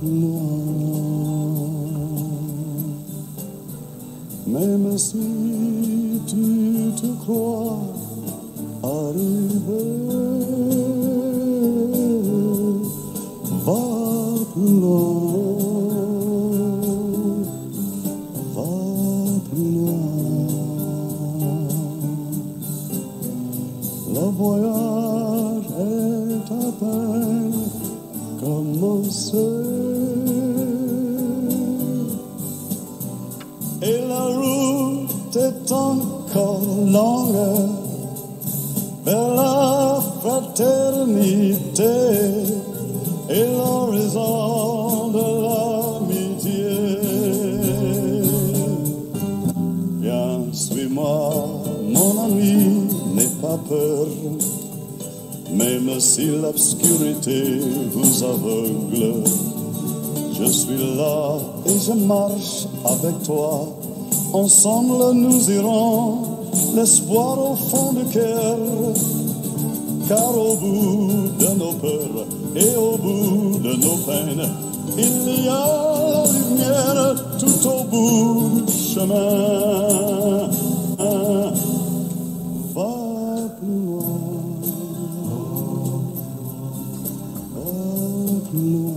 plus loin. Même si tu te crois arrivé, va plus loin, va plus loin. Le voyage est à peine commencé et la route est encore longue vers la fraternité et l'horizon de l'amitié. Viens, suis-moi, mon ami, n'aie pas peur, même si l'obscurité vous aveugle. Je suis là et je marche avec toi. Ensemble nous irons, l'espoir au fond du cœur. Car au bout de nos peurs et au bout de nos peines, il y a la lumière tout au bout du chemin. Va plus loin, va plus loin.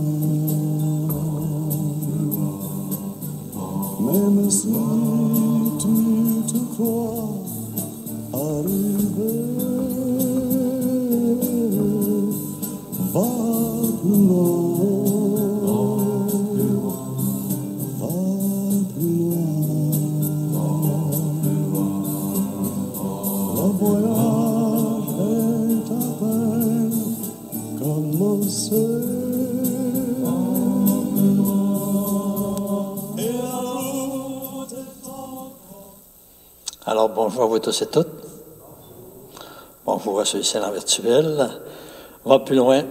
Même si tu te crois arrivé, va plus loin, va plus loin. Le voyage est à peine commencé. Alors, bonjour à vous tous et toutes. Bonjour à ceux ici en virtuel. Va plus loin.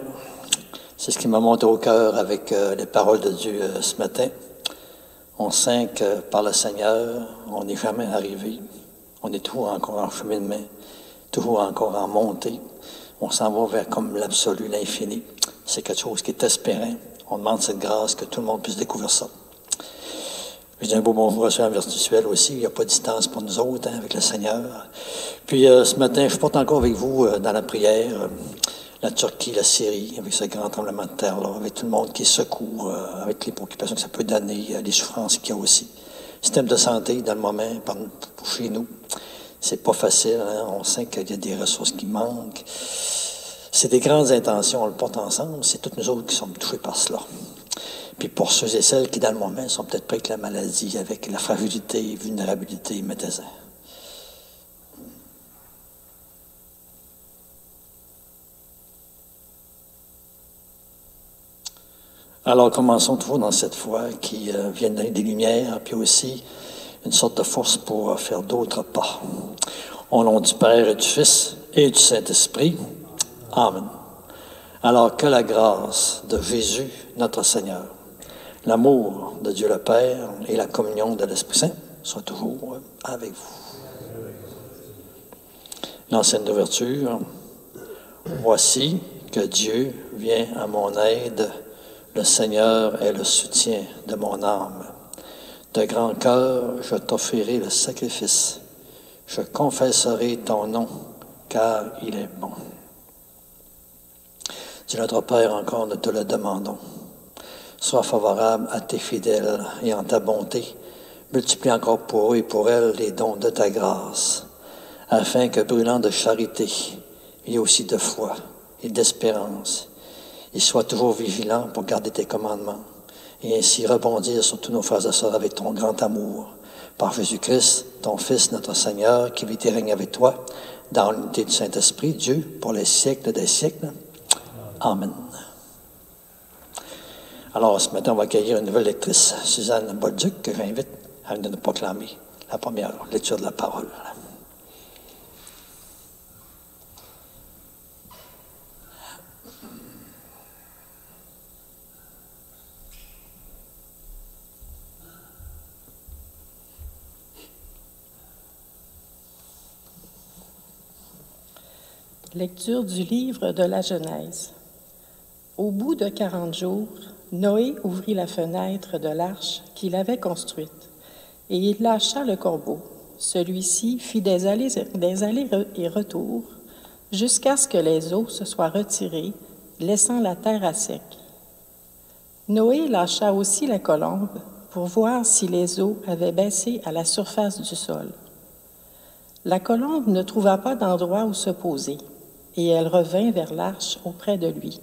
C'est ce qui m'a monté au cœur avec les paroles de Dieu ce matin. On sait que par le Seigneur, on n'est jamais arrivé. On est toujours encore en cheminement, toujours encore en montée. On s'en va vers comme l'absolu, l'infini. C'est quelque chose qui est espérant. On demande cette grâce que tout le monde puisse découvrir ça. Je dis un beau bonjour à ceux en virtuel aussi. Il n'y a pas de distance pour nous autres avec le Seigneur. Puis ce matin, je porte encore avec vous dans la prière la Turquie, la Syrie, avec ce grand tremblement de terre-là, avec tout le monde qui secoue, avec les préoccupations que ça peut donner, les souffrances qu'il y a aussi. Système de santé, dans le moment, pour chez nous, c'est pas facile. Hein? On sait qu'il y a des ressources qui manquent. C'est des grandes intentions, on le porte ensemble. C'est toutes nous autres qui sommes touchés par cela. Puis pour ceux et celles qui, dans le moment, sont peut-être pas avec la maladie, avec la fragilité, vulnérabilité, mettez-en. Alors, commençons toujours dans cette foi qui vient donner des lumières, puis aussi une sorte de force pour faire d'autres pas. Au nom du Père et du Fils et du Saint-Esprit. Amen. Alors que la grâce de Jésus, notre Seigneur, l'amour de Dieu le Père et la communion de l'Esprit Saint soient toujours avec vous. L'ancienne ouverture. Voici que Dieu vient à mon aide. Le Seigneur est le soutien de mon âme. De grand cœur, je t'offrirai le sacrifice. Je confesserai ton nom, car il est bon. Dieu notre Père, encore nous te le demandons. Sois favorable à tes fidèles et en ta bonté, multiplie encore pour eux et pour elles les dons de ta grâce, afin que, brûlant de charité et aussi de foi et d'espérance, ils soient toujours vigilants pour garder tes commandements et ainsi rebondir sur tous nos frères et sœurs avec ton grand amour. Par Jésus-Christ, ton Fils, notre Seigneur, qui vit et règne avec toi, dans l'unité du Saint-Esprit, Dieu, pour les siècles des siècles. Amen. Alors, ce matin, on va accueillir une nouvelle lectrice, Suzanne Bolduc, que j'invite à nous proclamer la première lecture de la parole. Lecture du livre de la Genèse. Au bout de 40 jours, Noé ouvrit la fenêtre de l'arche qu'il avait construite, et il lâcha le corbeau. Celui-ci fit des allers et retours jusqu'à ce que les eaux se soient retirées, laissant la terre à sec. Noé lâcha aussi la colombe pour voir si les eaux avaient baissé à la surface du sol. La colombe ne trouva pas d'endroit où se poser, et elle revint vers l'arche auprès de lui,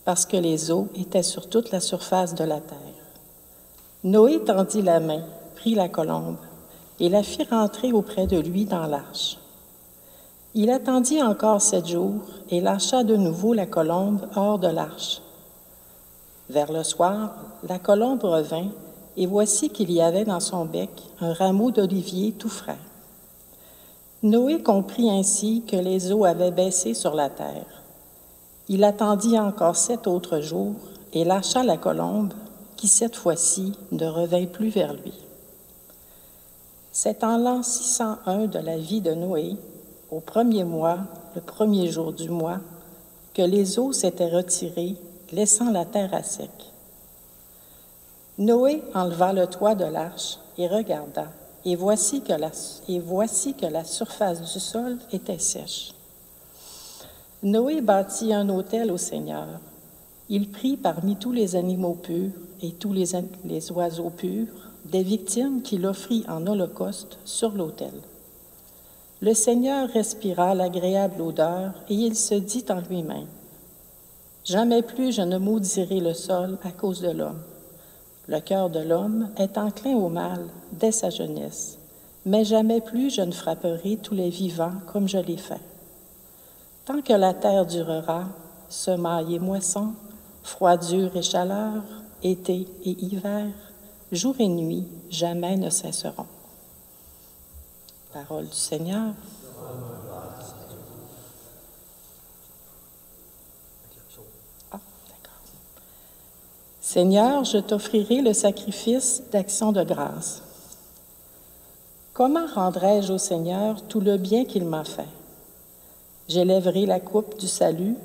parce que les eaux étaient sur toute la surface de la terre. Noé tendit la main, prit la colombe, et la fit rentrer auprès de lui dans l'arche. Il attendit encore 7 jours et lâcha de nouveau la colombe hors de l'arche. Vers le soir, la colombe revint, et voici qu'il y avait dans son bec un rameau d'olivier tout frais. Noé comprit ainsi que les eaux avaient baissé sur la terre. Il attendit encore 7 autres jours et lâcha la colombe, qui cette fois-ci ne revint plus vers lui. C'est en l'an 601 de la vie de Noé, au 1er mois, le 1er jour du mois, que les eaux s'étaient retirées, laissant la terre à sec. Noé enleva le toit de l'arche et regarda, et voici que la surface du sol était sèche. Noé bâtit un autel au Seigneur. Il prit parmi tous les animaux purs et tous les oiseaux purs des victimes qu'il offrit en holocauste sur l'autel. Le Seigneur respira l'agréable odeur et il se dit en lui-même, « Jamais plus je ne maudirai le sol à cause de l'homme. Le cœur de l'homme est enclin au mal dès sa jeunesse, mais jamais plus je ne frapperai tous les vivants comme je l'ai fait. Tant que la terre durera, semailles et moissons, froidure et chaleur, été et hiver, jour et nuit, jamais ne cesseront. » Parole du Seigneur. Ah, d'accord. Seigneur, je t'offrirai le sacrifice d'action de grâce. Comment rendrai-je au Seigneur tout le bien qu'il m'a fait? J'élèverai la coupe du salut,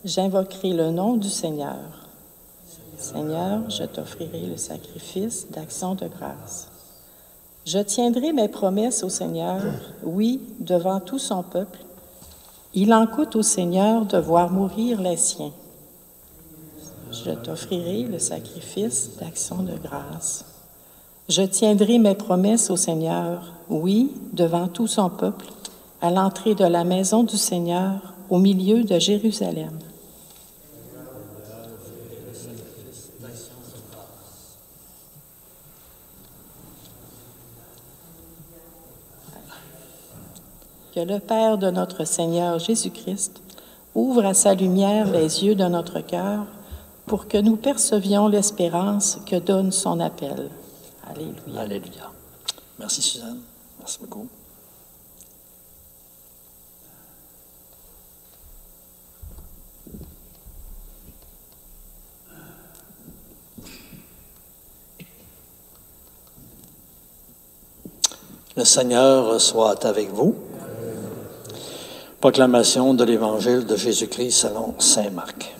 j'invoquerai le nom du Seigneur. Seigneur, je t'offrirai le sacrifice d'action de grâce. Je tiendrai mes promesses au Seigneur, oui, devant tout son peuple. Il en coûte au Seigneur de voir mourir les siens. Je t'offrirai le sacrifice d'action de grâce. Je tiendrai mes promesses au Seigneur, oui, devant tout son peuple, à l'entrée de la maison du Seigneur, au milieu de Jérusalem. Que le Père de notre Seigneur Jésus-Christ ouvre à sa lumière les yeux de notre cœur pour que nous percevions l'espérance que donne son appel. Alléluia. Alléluia. Merci Suzanne. Merci beaucoup. Le Seigneur soit avec vous. Proclamation de l'Évangile de Jésus-Christ selon saint Marc.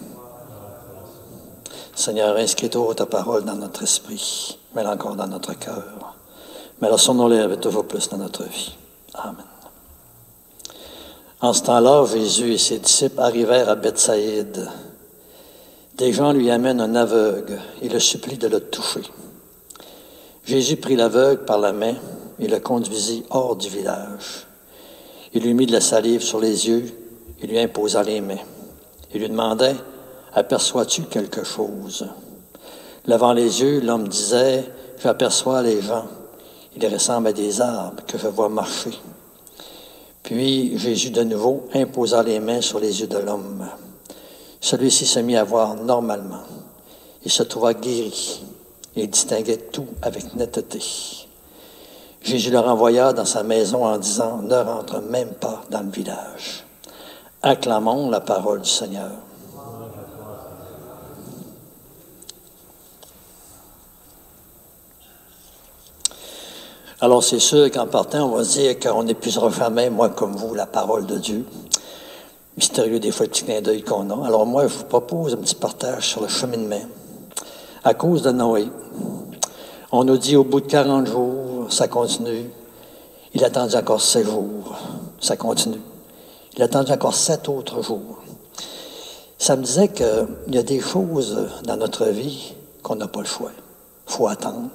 Seigneur, inscris-toi ta parole dans notre esprit, mets-la encore dans notre cœur. Mais laissons-nous-les avec toujours plus dans notre vie. Amen. En ce temps-là, Jésus et ses disciples arrivèrent à Bethsaïde. Des gens lui amènent un aveugle et le supplient de le toucher. Jésus prit l'aveugle par la main et le conduisit hors du village. Il lui mit de la salive sur les yeux et lui imposa les mains. Il lui demandait, « Aperçois-tu quelque chose? » Levant les yeux, l'homme disait, « J'aperçois les gens. Ils ressemblent à des arbres que je vois marcher. » Puis Jésus de nouveau imposa les mains sur les yeux de l'homme. Celui-ci se mit à voir normalement. Il se trouva guéri et il distinguait tout avec netteté. Jésus le renvoya dans sa maison en disant, « Ne rentre même pas dans le village. » Acclamons la parole du Seigneur. Alors c'est sûr qu'en partant, on va se dire qu'on n'épuisera jamais, moi comme vous, la parole de Dieu. Mystérieux des fois, le petit clin d'œil qu'on a. Alors moi, je vous propose un petit partage sur le cheminement. à cause de Noé. On nous dit au bout de 40 jours, ça continue. Il a attendu encore 7 jours, ça continue. Il a attendu encore 7 autres jours. Ça me disait qu'il y a des choses dans notre vie qu'on n'a pas le choix. Il faut attendre.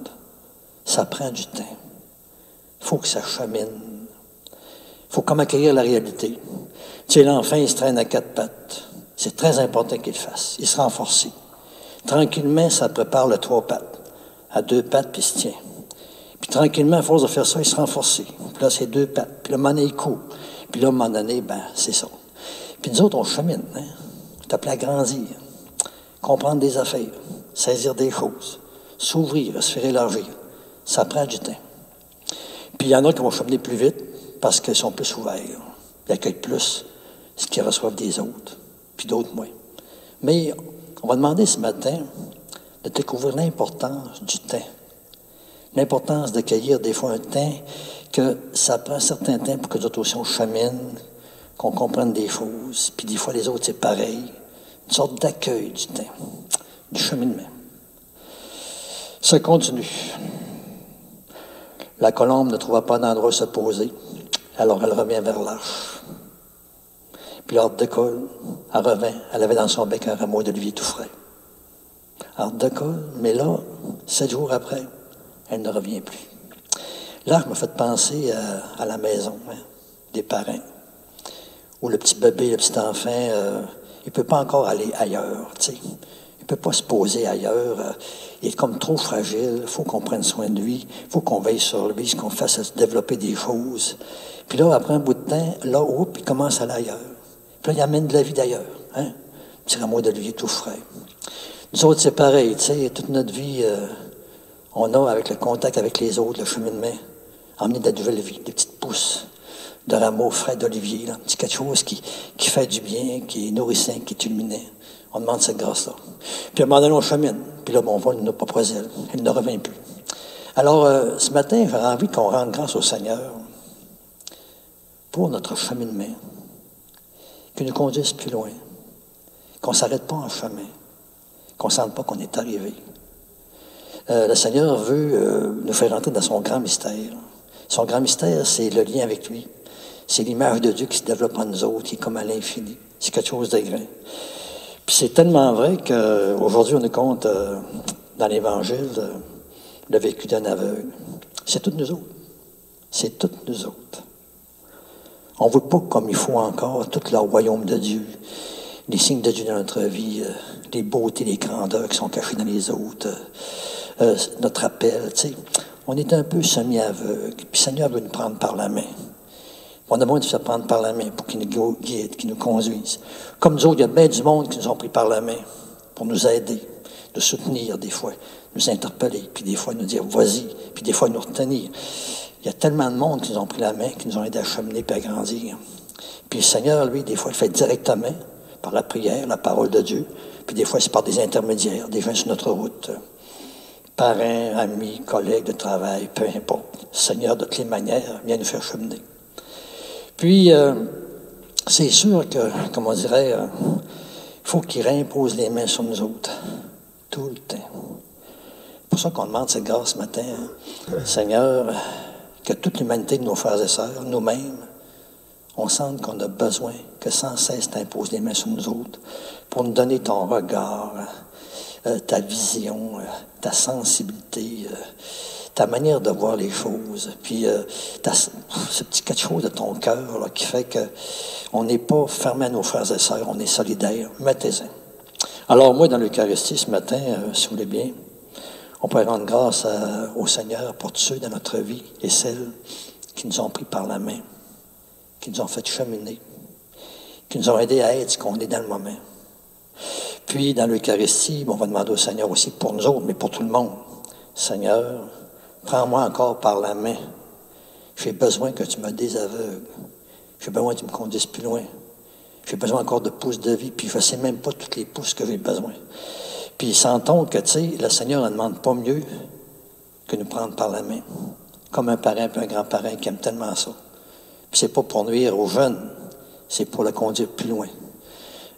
Ça prend du temps. Il faut que ça chemine. Il faut comme accueillir la réalité. Tu sais, l'enfant, il se traîne à 4 pattes. C'est très important qu'il le fasse. Il se renforce. Tranquillement, ça prépare le 3 pattes. À 2 pattes, puis il se tient. Puis tranquillement, à force de faire ça, il se renforce. Puis là, c'est 2 pattes. Puis là, à un moment donné, il court. Puis là, à un moment donné, c'est ça. Puis nous autres, on chemine. Hein? C'est appelé à grandir, comprendre des affaires, saisir des choses, s'ouvrir, se faire élargir. Ça prend du temps. Puis il y en a qui vont cheminer plus vite parce qu'ils sont plus ouverts. Ils accueillent plus ce qu'ils reçoivent des autres, puis d'autres moins. Mais on va demander ce matin de découvrir l'importance du temps. L'importance d'accueillir des fois un temps que ça prend un certain temps pour que d'autres aussi on chemine, qu'on comprenne des choses. Puis des fois, les autres, c'est pareil. Une sorte d'accueil du temps, du cheminement. Ça continue. La colombe ne trouva pas d'endroit où se poser, alors elle revient vers l'arche. Puis l'ordre décolle, elle revint, elle avait dans son bec un rameau d'olivier tout frais. L'ordre décolle, mais là, 7 jours après, elle ne revient plus. L'arche m'a fait penser à la maison, hein, des parents. Où le petit bébé, le petit enfant, il ne peut pas encore aller ailleurs, tu sais. Il ne peut pas se poser ailleurs. Il est comme trop fragile. Il faut qu'on prenne soin de lui. Il faut qu'on veille sur lui, qu'on fasse développer des choses. Puis là, après un bout de temps, là, il commence à aller ailleurs. Puis là, il amène de la vie d'ailleurs. Hein? Petit rameau d'olivier tout frais. Nous autres, c'est pareil, tu sais, toute notre vie, on a, avec le contact avec les autres, le cheminement, emmené de la nouvelle vie, des petites pousses de rameaux frais d'olivier, là. C'est quelque chose qui fait du bien, qui est nourrissant, qui est illuminant. On demande cette grâce-là. Puis à un moment donné, on chemine. Puis là, mon vol n'a pas pris elle. Elle ne revient plus. Alors, ce matin, j'ai envie qu'on rende grâce au Seigneur pour notre cheminement, qu'il nous conduise plus loin, qu'on ne s'arrête pas en chemin, qu'on ne sente pas qu'on est arrivé. Le Seigneur veut nous faire entrer dans son grand mystère. Son grand mystère, c'est le lien avec lui. C'est l'image de Dieu qui se développe en nous autres, qui est comme à l'infini. C'est quelque chose de grand. Puis c'est tellement vrai qu'aujourd'hui, on nous compte dans l'Évangile le vécu d'un aveugle. C'est toutes nous autres. C'est toutes nous autres. On ne veut pas comme il faut encore tout le royaume de Dieu, les signes de Dieu dans notre vie, les beautés, les grandeurs qui sont cachées dans les autres, notre appel, tu sais. On est un peu semi-aveugle. Puis le Seigneur veut nous prendre par la main. On a besoin de se prendre par la main pour qu'il nous guide, qu'il nous conduise. Comme nous autres, il y a bien du monde qui nous ont pris par la main pour nous aider, nous soutenir des fois, nous interpeller, puis des fois nous dire « vas-y », puis des fois nous retenir. Il y a tellement de monde qui nous ont pris la main, qui nous ont aidés à cheminer et à grandir. Puis le Seigneur, lui, des fois, il le fait directement, par la prière, la parole de Dieu, puis des fois, c'est par des intermédiaires, des gens sur notre route. Parents, amis, collègues de travail, peu importe. Le Seigneur, de toutes les manières, vient nous faire cheminer. Puis, c'est sûr que, comme on dirait, il faut qu'il réimpose les mains sur nous autres, tout le temps. C'est pour ça qu'on demande cette grâce ce matin, hein. Seigneur, que toute l'humanité de nos frères et sœurs, nous-mêmes, on sente qu'on a besoin que sans cesse t'imposes les mains sur nous autres pour nous donner ton regard, ta vision, ta sensibilité, ta manière de voir les choses, puis ce petit quelque chose de ton cœur là, qui fait qu'on n'est pas fermé à nos frères et sœurs, on est solidaires. Mettez-en. Alors moi, dans l'Eucharistie ce matin, si vous voulez bien, on peut rendre grâce au Seigneur pour tous ceux dans notre vie et celles qui nous ont pris par la main, qui nous ont fait cheminer, qui nous ont aidés à être ce qu'on est dans le moment. Puis, dans l'Eucharistie, on va demander au Seigneur aussi pour nous autres, mais pour tout le monde. Seigneur, prends-moi encore par la main. J'ai besoin que tu me désaveugles. J'ai besoin que tu me conduises plus loin. J'ai besoin encore de pouces de vie, puis je ne sais même pas tous les pouces que j'ai besoin. Puis, sentons que, tu sais, le Seigneur ne demande pas mieux que nous prendre par la main. Comme un parent et un grand-parent qui aiment tellement ça. Puis, c'est pas pour nuire aux jeunes, c'est pour le conduire plus loin.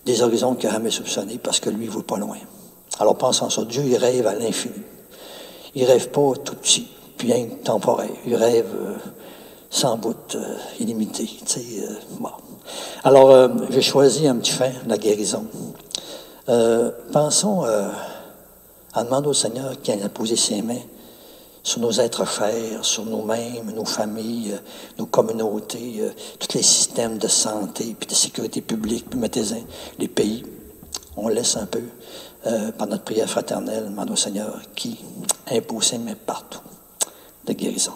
Des horizons qu'il n'a jamais soupçonnés parce que lui, il ne va pas loin. Alors pensons à ça. Dieu, il rêve à l'infini. Il ne rêve pas tout petit, bien temporaire. Il rêve sans bout, illimité. Bon. Alors, j'ai choisi un petit fin, la guérison. Pensons à demander au Seigneur qu'il a posé ses mains sur nos êtres chers, sur nous-mêmes, nos familles, nos communautés, tous les systèmes de santé, puis de sécurité publique, puis mettez-en les pays. On laisse un peu, par notre prière fraternelle, demander au Seigneur qui impose ses mains partout de guérison.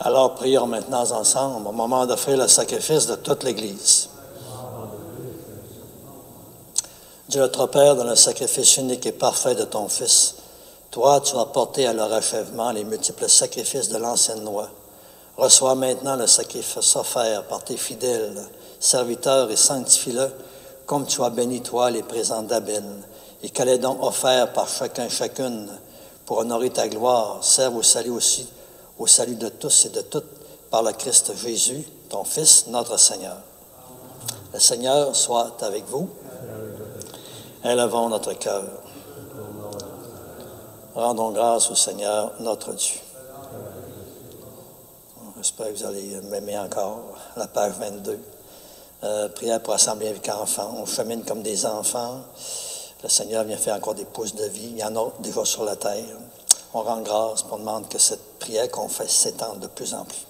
Alors, prions maintenant ensemble au moment d'offrir le sacrifice de toute l'Église. Dieu notre Père, dans le sacrifice unique et parfait de ton Fils, toi, tu as porté à leur achèvement les multiples sacrifices de l'ancienne loi. Reçois maintenant le sacrifice offert par tes fidèles serviteurs et sanctifie-le, comme tu as béni, toi, les présents d'Abel, et qu'elle est donc offert par chacune, pour honorer ta gloire, serve au salut aussi, au salut de tous et de toutes, par le Christ Jésus, ton Fils, notre Seigneur. Le Seigneur soit avec vous. Élevons notre cœur. Rendons grâce au Seigneur, notre Dieu. J'espère que vous allez m'aimer encore. La page 22. Prière pour assembler avec enfants. On chemine comme des enfants. Le Seigneur vient faire encore des pousses de vie. Il y en a déjà sur la terre. On rend grâce, on demande que cette prière qu'on fait s'étende de plus en plus.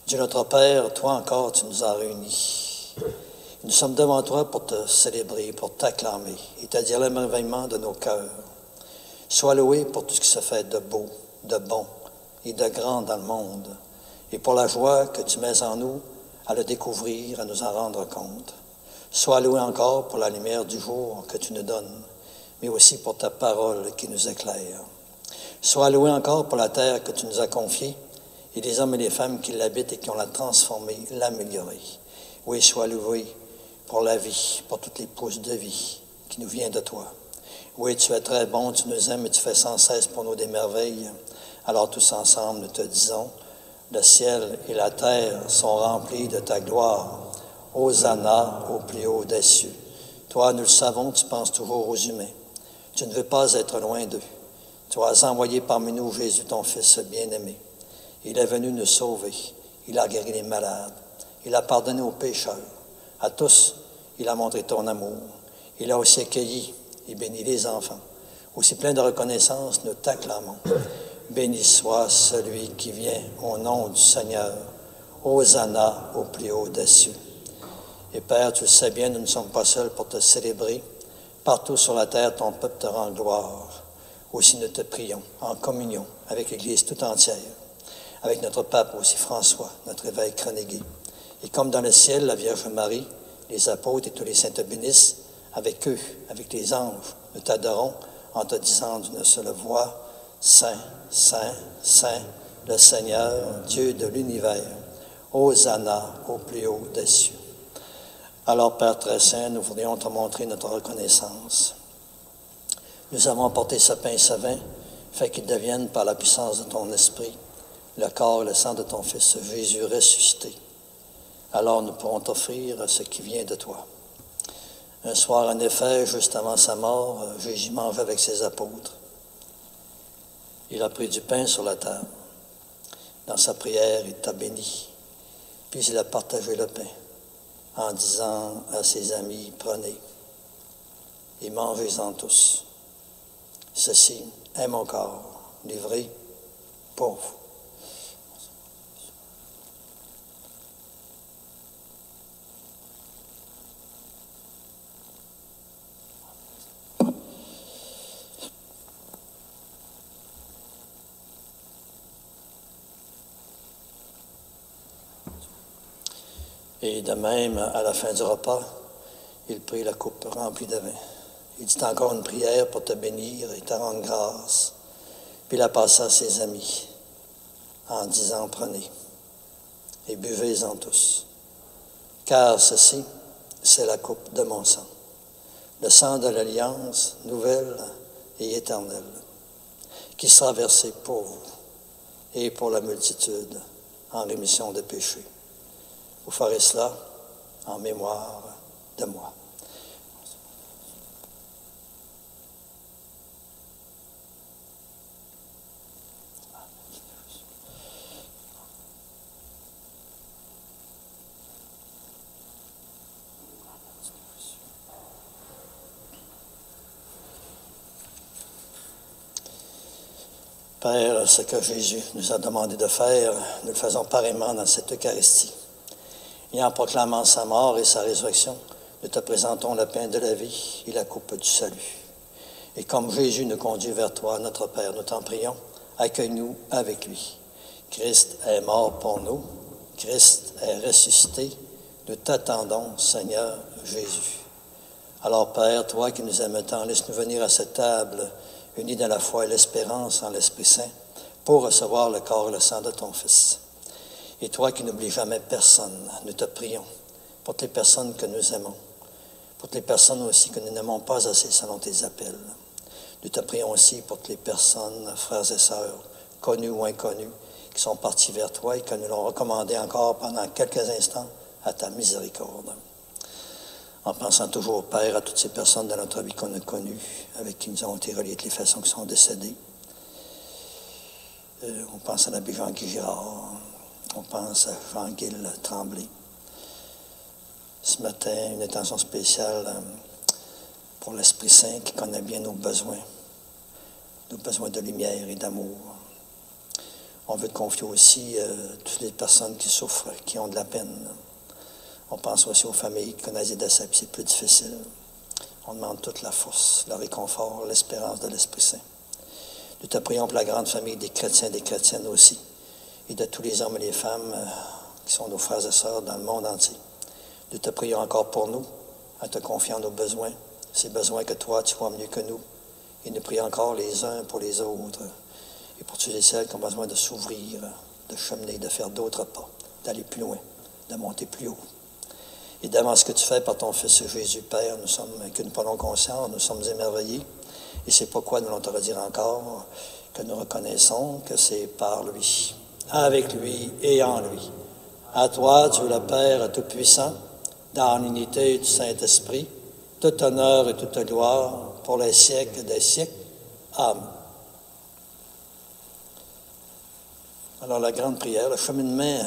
Dieu notre Père, toi encore, tu nous as réunis. Nous sommes devant toi pour te célébrer, pour t'acclamer et te dire l'émerveillement de nos cœurs. Sois loué pour tout ce qui se fait de beau, de bon, et de grand dans le monde, et pour la joie que tu mets en nous à le découvrir, à nous en rendre compte. Sois loué encore pour la lumière du jour que tu nous donnes, mais aussi pour ta parole qui nous éclaire. Sois loué encore pour la terre que tu nous as confiée et les hommes et les femmes qui l'habitent et qui ont la transformée, l'améliorée. Oui, sois loué pour la vie, pour toutes les pousses de vie qui nous viennent de toi. Oui, tu es très bon, tu nous aimes et tu fais sans cesse pour nous des merveilles. Alors tous ensemble, nous te disons, le ciel et la terre sont remplis de ta gloire. Hosanna au plus haut des cieux. Toi, nous le savons, tu penses toujours aux humains. Tu ne veux pas être loin d'eux. Tu as envoyé parmi nous Jésus, ton Fils bien-aimé. Il est venu nous sauver. Il a guéri les malades. Il a pardonné aux pécheurs. À tous, il a montré ton amour. Il a aussi accueilli et béni les enfants. Aussi plein de reconnaissance, nous t'acclamons. Béni soit celui qui vient au nom du Seigneur. Hosanna au plus haut des cieux. Et Père, tu le sais bien, nous ne sommes pas seuls pour te célébrer. Partout sur la terre, ton peuple te rend gloire. Aussi nous te prions en communion avec l'Église tout entière, avec notre pape aussi François, notre évêque Renégué. Et comme dans le ciel, la Vierge Marie, les apôtres et tous les saints te bénissent, avec eux, avec les anges, nous t'adorons en te disant d'une seule voix, Saint, Saint, Saint, le Seigneur, Dieu de l'univers, Hosanna au plus haut des cieux. Alors, Père très saint, nous voudrions te montrer notre reconnaissance. Nous avons apporté ce pain et ce vin, fait qu'ils deviennent, par la puissance de ton esprit, le corps et le sang de ton Fils, Jésus ressuscité. Alors nous pourrons t'offrir ce qui vient de toi. Un soir, en effet, juste avant sa mort, Jésus mangeait avec ses apôtres. Il a pris du pain sur la table. Dans sa prière, il t'a béni. Puis il a partagé le pain en disant à ses amis, prenez et mangez-en tous. Ceci est mon corps, livré pour vous. Et de même, à la fin du repas, il prit la coupe remplie de vin. Il dit encore une prière pour te bénir et te rendre grâce. Puis il la passa à ses amis en disant, prenez et buvez-en tous. Car ceci, c'est la coupe de mon sang, le sang de l'alliance nouvelle et éternelle, qui sera versé pour vous et pour la multitude en rémission de péchés. Vous ferez cela en mémoire de moi. Père, ce que Jésus nous a demandé de faire, nous le faisons pareillement dans cette Eucharistie. Et en proclamant sa mort et sa résurrection, nous te présentons le pain de la vie et la coupe du salut. Et comme Jésus nous conduit vers toi, notre Père, nous t'en prions, accueille-nous avec lui. Christ est mort pour nous, Christ est ressuscité, nous t'attendons, Seigneur Jésus. Alors, Père, toi qui nous aimes tant, laisse-nous venir à cette table, unis dans la foi et l'espérance en l'Esprit Saint, pour recevoir le corps et le sang de ton Fils. Et toi qui n'oublies jamais personne, nous te prions pour toutes les personnes que nous aimons, pour toutes les personnes aussi que nous n'aimons pas assez selon tes appels. Nous te prions aussi pour toutes les personnes, frères et sœurs, connus ou inconnus, qui sont partis vers toi et que nous l'ont recommandé encore pendant quelques instants à ta miséricorde. En pensant toujours, Père, à toutes ces personnes de notre vie qu'on a connues, avec qui nous avons été reliés de les façons qui sont décédées. On pense à l'abbé Jean-Guy Girard, on pense à Jean-Guil Tremblay. Ce matin, une attention spéciale pour l'Esprit Saint qui connaît bien nos besoins de lumière et d'amour. On veut te confier aussi toutes les personnes qui souffrent, qui ont de la peine. On pense aussi aux familles qui connaissent des décès, puis c'est plus difficile. On demande toute la force, le réconfort, l'espérance de l'Esprit Saint. Nous te prions pour la grande famille des chrétiens et des chrétiennes aussi, et de tous les hommes et les femmes qui sont nos frères et sœurs dans le monde entier. Nous te prions encore pour nous, en te confiant nos besoins, ces besoins que toi, tu vois mieux que nous. Et nous prions encore les uns pour les autres, et pour tous et celles qui ont besoin de s'ouvrir, de cheminer, de faire d'autres pas, d'aller plus loin, de monter plus haut. Et devant ce que tu fais par ton Fils Jésus, Père, que nous prenons conscience, nous sommes émerveillés. Et c'est pourquoi nous voulons te redire encore que nous reconnaissons que c'est par lui, avec lui et en lui. À toi, Dieu le Père Tout-Puissant, dans l'unité du Saint-Esprit, tout honneur et toute gloire pour les siècles des siècles. Amen. Alors la grande prière, le cheminement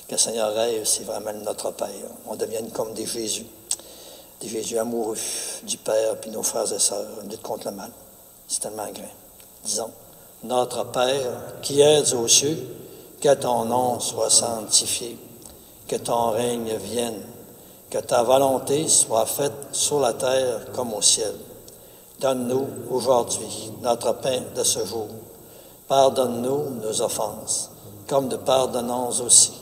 que le Seigneur rêve, c'est vraiment notre Père. On devienne comme des Jésus amoureux du Père, puis nos frères et sœurs, lutte contre le mal. C'est tellement grand. Disons, notre Père, qui es aux cieux, que ton nom soit sanctifié, que ton règne vienne, que ta volonté soit faite sur la terre comme au ciel. Donne-nous aujourd'hui notre pain de ce jour. Pardonne-nous nos offenses, comme nous pardonnons aussi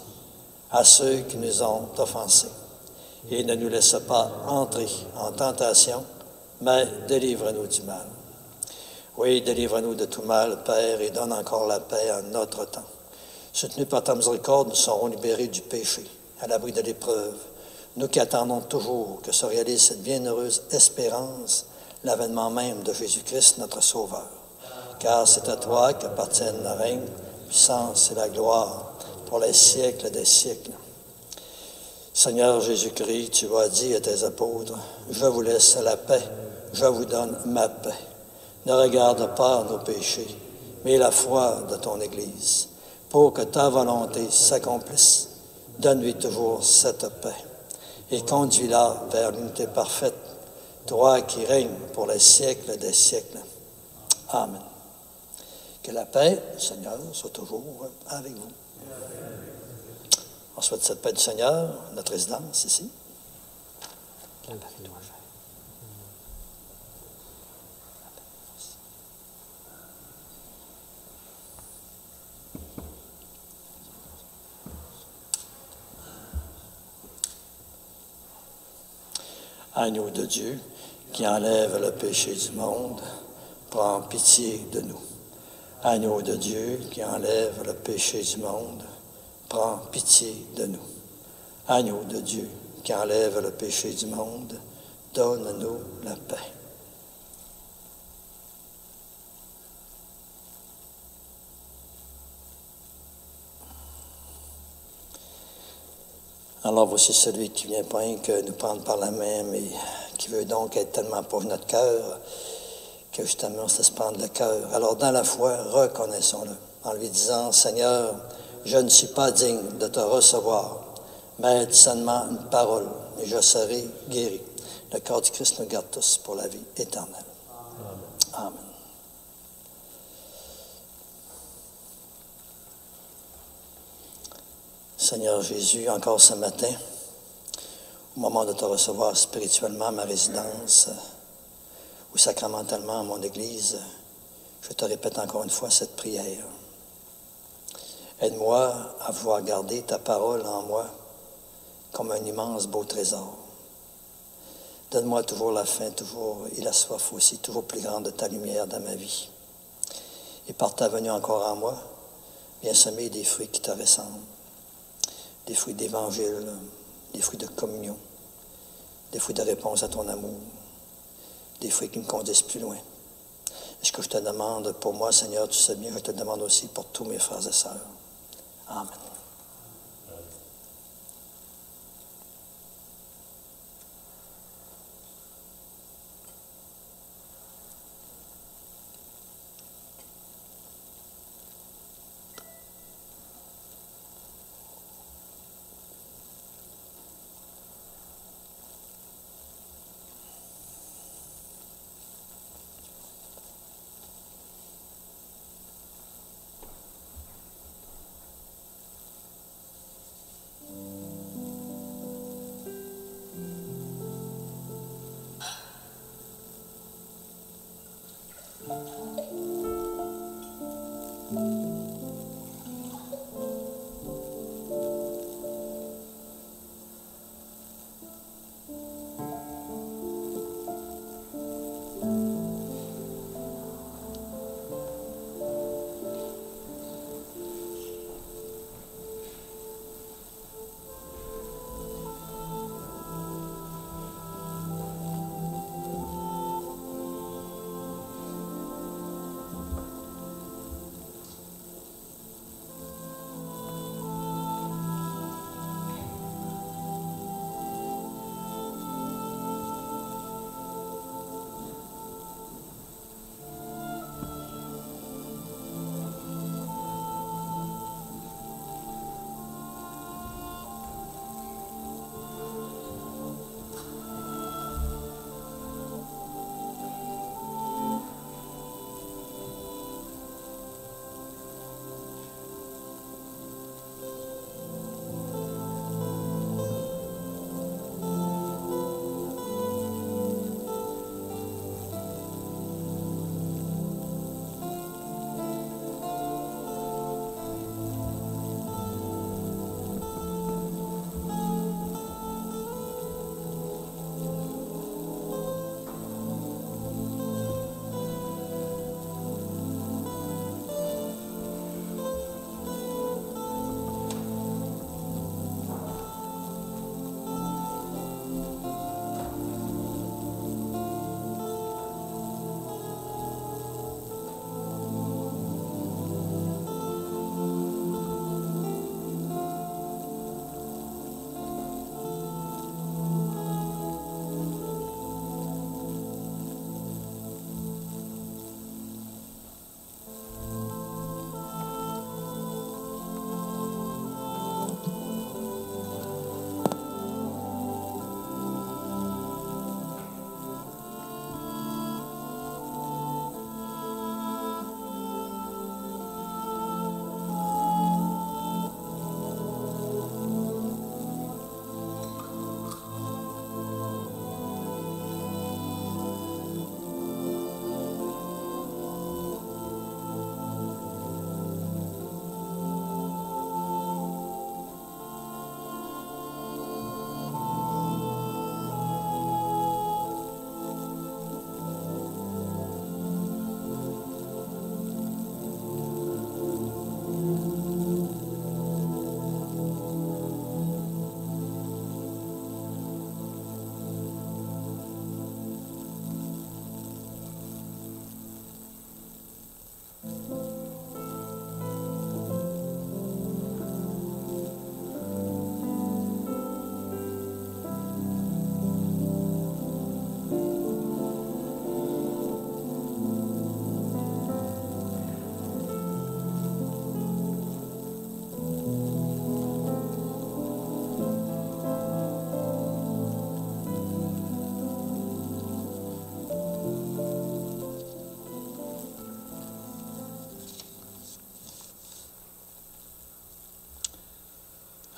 à ceux qui nous ont offensés. Et ne nous laisse pas entrer en tentation, mais délivre-nous du mal. Oui, délivre-nous de tout mal, Père, et donne encore la paix à notre temps. Soutenus par ta miséricorde, nous serons libérés du péché, à l'abri de l'épreuve. Nous qui attendons toujours que se réalise cette bienheureuse espérance, l'avènement même de Jésus-Christ, notre Sauveur. Car c'est à toi qu'appartiennent le règne, la puissance et la gloire pour les siècles des siècles. Seigneur Jésus-Christ, tu as dit à tes apôtres, « Je vous laisse la paix, je vous donne ma paix. Ne regarde pas nos péchés, mais la foi de ton Église, pour que ta volonté s'accomplisse. Donne-lui toujours cette paix et conduis-la vers l'unité parfaite, toi qui règnes pour les siècles des siècles. Amen. Que la paix, Seigneur, soit toujours avec vous. On souhaite cette paix du Seigneur, notre résidence ici. Agneau de Dieu, qui enlève le péché du monde, prends pitié de nous. Agneau de Dieu, qui enlève le péché du monde, prends pitié de nous. Agneau de Dieu, qui enlève le péché du monde, donne-nous la paix. Alors voici celui qui vient que nous prendre par la main, mais qui veut donc être tellement pour notre cœur, que justement on se laisse prendre le cœur. Alors dans la foi, reconnaissons-le, en lui disant, Seigneur, je ne suis pas digne de te recevoir, mais aide seulement une parole, et je serai guéri. Le corps du Christ nous garde tous pour la vie éternelle. Amen. Amen. Seigneur Jésus, encore ce matin, au moment de te recevoir spirituellement à ma résidence ou sacramentalement à mon Église, je te répète encore une fois cette prière. Aide-moi à pouvoir garder ta parole en moi comme un immense beau trésor. Donne-moi toujours la faim, toujours, et la soif aussi, toujours plus grande de ta lumière dans ma vie. Et par ta venue encore en moi, viens semer des fruits qui te ressemblent. Des fruits d'évangile, des fruits de communion, des fruits de réponse à ton amour, des fruits qui me conduisent plus loin. Et ce que je te demande pour moi, Seigneur, tu sais bien, je te demande aussi pour tous mes frères et sœurs. Amen.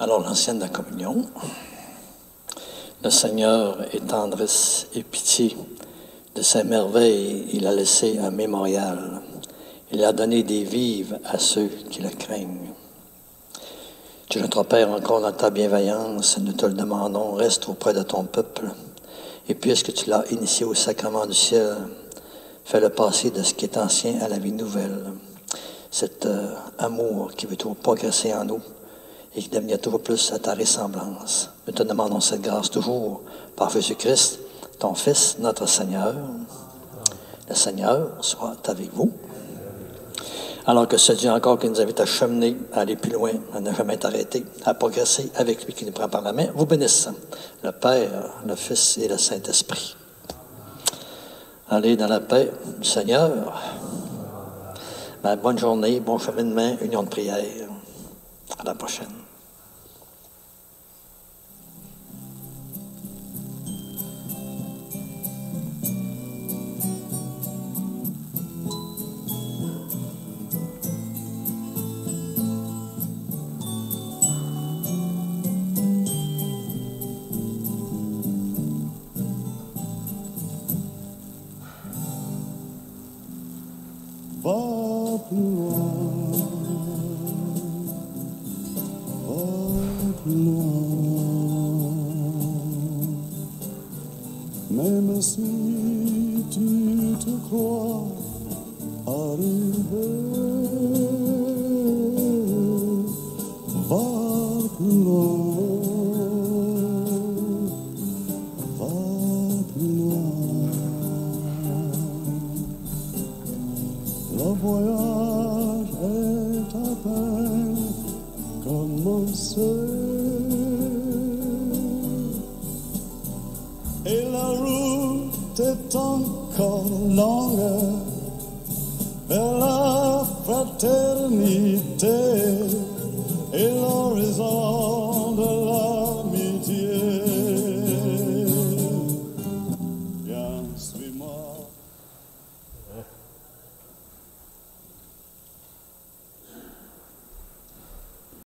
Alors, l'ancienne de la communion. Le Seigneur est tendresse et pitié. De sa merveille, il a laissé un mémorial. Il a donné des vives à ceux qui le craignent. Tu es notre Père encore dans ta bienveillance, nous te le demandons, reste auprès de ton peuple. Et puisque tu l'as initié au sacrement du ciel, fais-le passer de ce qui est ancien à la vie nouvelle. Cet amour qui veut toujours progresser en nous et qui devenir toujours plus à ta ressemblance. Nous te demandons cette grâce toujours par Jésus-Christ, ton Fils, notre Seigneur. Le Seigneur soit avec vous. Alors que ce Dieu encore qui nous invite à cheminer, à aller plus loin, à ne jamais t'arrêter, à progresser avec lui qui nous prend par la main, vous bénisse, le Père, le Fils et le Saint-Esprit. Allez dans la paix du Seigneur. Bonne journée, bon cheminement, union de prière. À la prochaine. Va plus loin. Et la route est encore longue vers la fraternité. Et